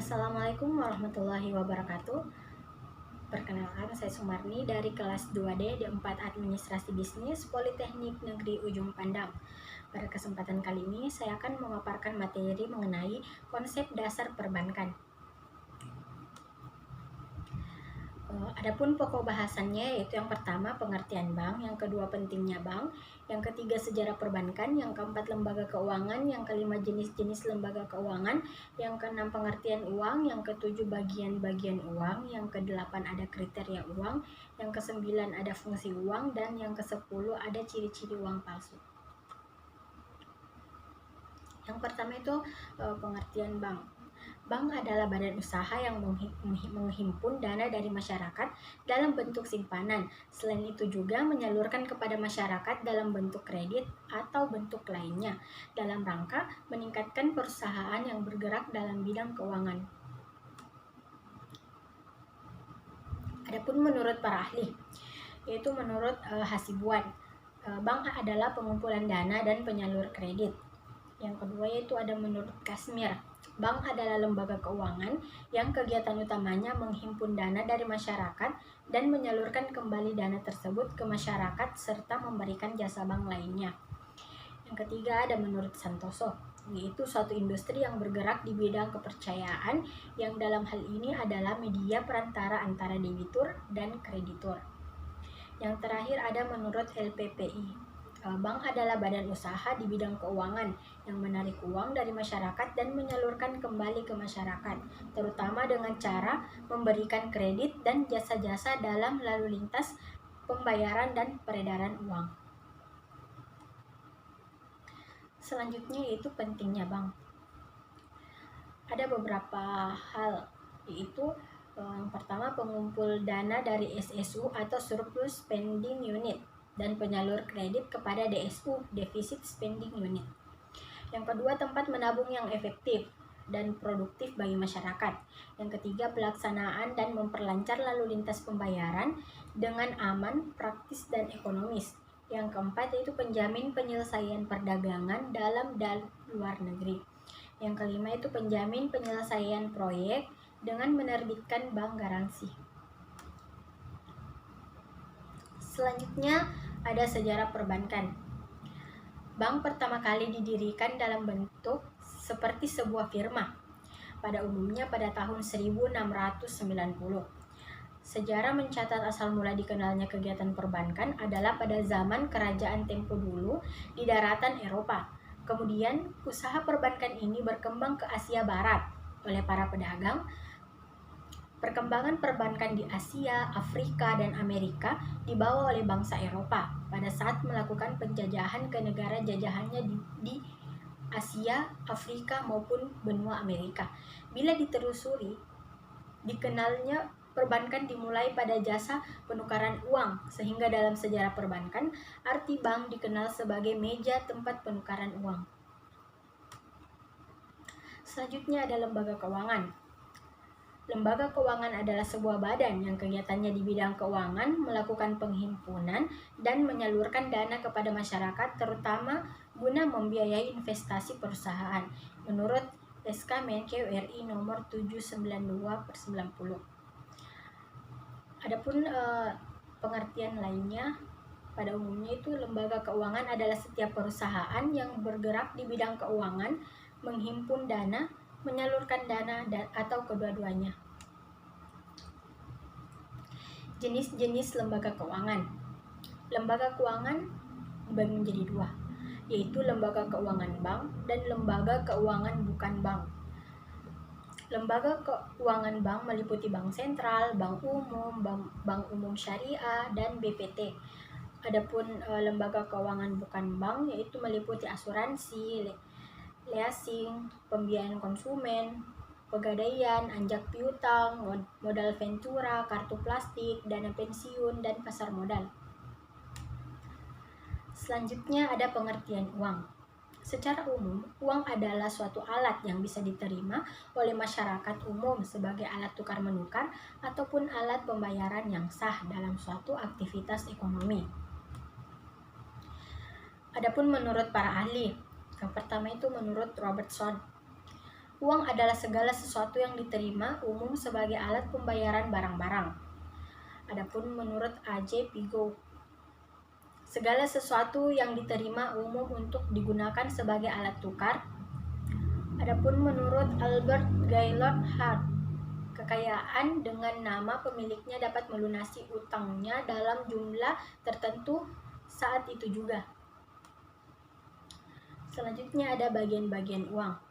Assalamualaikum warahmatullahi wabarakatuh. Perkenalkan, saya Sumarni dari kelas 2D D4 Administrasi Bisnis Politeknik Negeri Ujung Pandang. Pada kesempatan kali ini saya akan memaparkan materi mengenai konsep dasar perbankan. Adapun pokok bahasannya yaitu yang pertama pengertian bank, yang kedua pentingnya bank, yang ketiga sejarah perbankan, yang keempat lembaga keuangan, yang kelima jenis-jenis lembaga keuangan, yang keenam pengertian uang, yang ketujuh bagian-bagian uang, yang kedelapan ada kriteria uang, yang kesembilan ada fungsi uang, dan yang kesepuluh ada ciri-ciri uang palsu. Yang pertama itu pengertian bank. Bank adalah badan usaha yang menghimpun dana dari masyarakat dalam bentuk simpanan. Selain itu juga menyalurkan kepada masyarakat dalam bentuk kredit atau bentuk lainnya, dalam rangka meningkatkan perusahaan yang bergerak dalam bidang keuangan. Adapun menurut para ahli, yaitu menurut Hasibuan, bank adalah pengumpulan dana dan penyalur kredit. Yang kedua yaitu ada menurut Kasmir, bank adalah lembaga keuangan yang kegiatan utamanya menghimpun dana dari masyarakat dan menyalurkan kembali dana tersebut ke masyarakat serta memberikan jasa bank lainnya. Yang ketiga ada menurut Santoso, yaitu suatu industri yang bergerak di bidang kepercayaan yang dalam hal ini adalah media perantara antara debitur dan kreditur. Yang terakhir ada menurut LPPI, bank adalah badan usaha di bidang keuangan yang menarik uang dari masyarakat dan menyalurkan kembali ke masyarakat, terutama dengan cara memberikan kredit dan jasa-jasa dalam lalu lintas pembayaran dan peredaran uang. Selanjutnya yaitu pentingnya bank. Ada beberapa hal, yaitu yang pertama pengumpul dana dari SSU atau Surplus Spending Unit dan penyalur kredit kepada DSU, Deficit Spending Unit. Yang kedua, tempat menabung yang efektif dan produktif bagi masyarakat. Yang ketiga, pelaksanaan dan memperlancar lalu lintas pembayaran dengan aman, praktis, dan ekonomis. Yang keempat, yaitu penjamin penyelesaian perdagangan dalam dan luar negeri. Yang kelima, itu penjamin penyelesaian proyek dengan menerbitkan bank garansi. Selanjutnya ada sejarah perbankan. Bank pertama kali didirikan dalam bentuk seperti sebuah firma, pada umumnya pada tahun 1690. Sejarah mencatat asal mula dikenalnya kegiatan perbankan adalah pada zaman kerajaan tempo dulu di daratan Eropa. Kemudian usaha perbankan ini berkembang ke Asia Barat oleh para pedagang. Perkembangan perbankan di Asia, Afrika, dan Amerika dibawa oleh bangsa Eropa pada saat melakukan penjajahan ke negara jajahannya di Asia, Afrika, maupun benua Amerika. Bila ditelusuri, dikenalnya perbankan dimulai pada jasa penukaran uang, sehingga dalam sejarah perbankan, arti bank dikenal sebagai meja tempat penukaran uang. Selanjutnya ada lembaga keuangan. Lembaga keuangan adalah sebuah badan yang kegiatannya di bidang keuangan, melakukan penghimpunan dan menyalurkan dana kepada masyarakat, terutama guna membiayai investasi perusahaan, menurut SK Menkeu RI nomor 792/90. Adapun pengertian lainnya, pada umumnya itu lembaga keuangan adalah setiap perusahaan yang bergerak di bidang keuangan, menghimpun dana, menyalurkan dana, atau kedua-duanya. Jenis-jenis lembaga keuangan. Lembaga keuangan dibagi menjadi dua, yaitu lembaga keuangan bank dan lembaga keuangan bukan bank. Lembaga keuangan bank meliputi bank sentral, bank umum syariah, dan BPT. Adapun lembaga keuangan bukan bank yaitu meliputi asuransi, leasing, pembiayaan konsumen, pegadaian, anjak piutang, modal ventura, kartu plastik, dana pensiun, dan pasar modal. Selanjutnya ada pengertian uang. Secara umum, uang adalah suatu alat yang bisa diterima oleh masyarakat umum sebagai alat tukar-menukar ataupun alat pembayaran yang sah dalam suatu aktivitas ekonomi. Adapun menurut para ahli, yang pertama itu menurut Robertson, Uang adalah segala sesuatu yang diterima umum sebagai alat pembayaran barang-barang. Adapun menurut A.J. Pigo, segala sesuatu yang diterima umum untuk digunakan sebagai alat tukar. Adapun menurut Albert Gaylord Hart, kekayaan dengan nama pemiliknya dapat melunasi utangnya dalam jumlah tertentu saat itu juga. Selanjutnya ada bagian-bagian uang.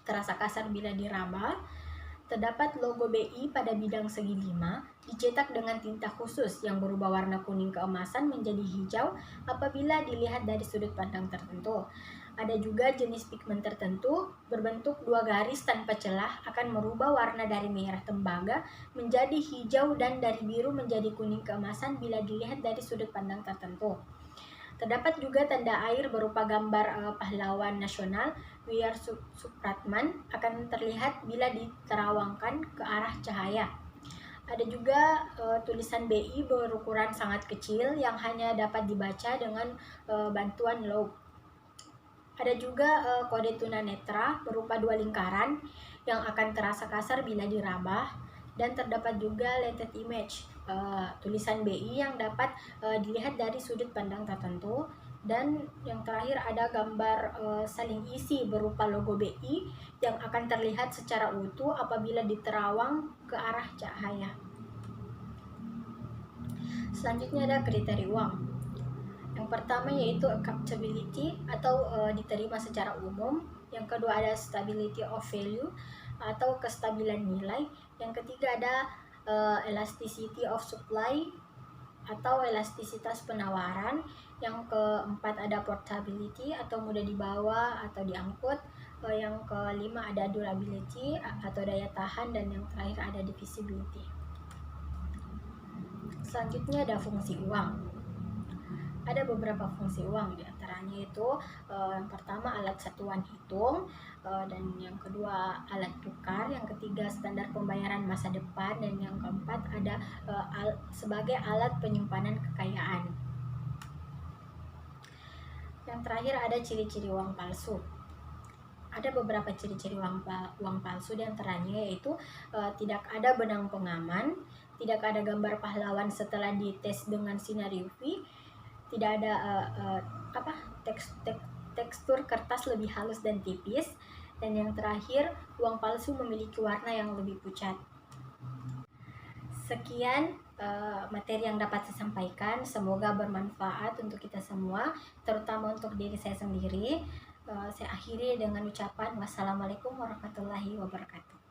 Terasa kasar bila diraba. Terdapat logo BI pada bidang segi 5, dicetak dengan tinta khusus yang berubah warna kuning keemasan menjadi hijau apabila dilihat dari sudut pandang tertentu. Ada juga jenis pigmen tertentu berbentuk dua garis tanpa celah akan merubah warna dari merah tembaga menjadi hijau dan dari biru menjadi kuning keemasan bila dilihat dari sudut pandang tertentu. Terdapat juga tanda air berupa gambar pahlawan nasional W.R. Supratman akan terlihat bila diterawangkan ke arah cahaya. Ada juga tulisan BI berukuran sangat kecil yang hanya dapat dibaca dengan bantuan loupe. Ada juga kode tunanetra berupa dua lingkaran yang akan terasa kasar bila diraba. Dan terdapat juga lettered image, tulisan BI yang dapat dilihat dari sudut pandang tertentu. Dan yang terakhir ada gambar saling isi berupa logo BI yang akan terlihat secara utuh apabila diterawang ke arah cahaya. Selanjutnya ada kriteria uang. Yang pertama yaitu acceptability atau diterima secara umum. Yang kedua ada stability of value atau kestabilan nilai. Yang ketiga ada elasticity of supply atau elastisitas penawaran. Yang keempat ada portability atau mudah dibawa atau diangkut. Yang kelima ada durability atau daya tahan, dan yang terakhir ada divisibility. Selanjutnya ada fungsi uang. Ada beberapa fungsi uang, diantaranya itu yang pertama alat satuan hitung, dan yang kedua alat tukar, yang ketiga standar pembayaran masa depan, dan yang keempat ada sebagai alat penyimpanan kekayaan. Yang terakhir ada ciri-ciri uang palsu. Ada beberapa ciri-ciri uang palsu, diantaranya yaitu tidak ada benang pengaman, tidak ada gambar pahlawan setelah dites dengan sinar UV, tidak ada tekstur kertas lebih halus dan tipis, dan yang terakhir uang palsu memiliki warna yang lebih pucat. Sekian materi yang dapat saya sampaikan, semoga bermanfaat untuk kita semua, terutama untuk diri saya sendiri. Saya akhiri dengan ucapan wassalamualaikum warahmatullahi wabarakatuh.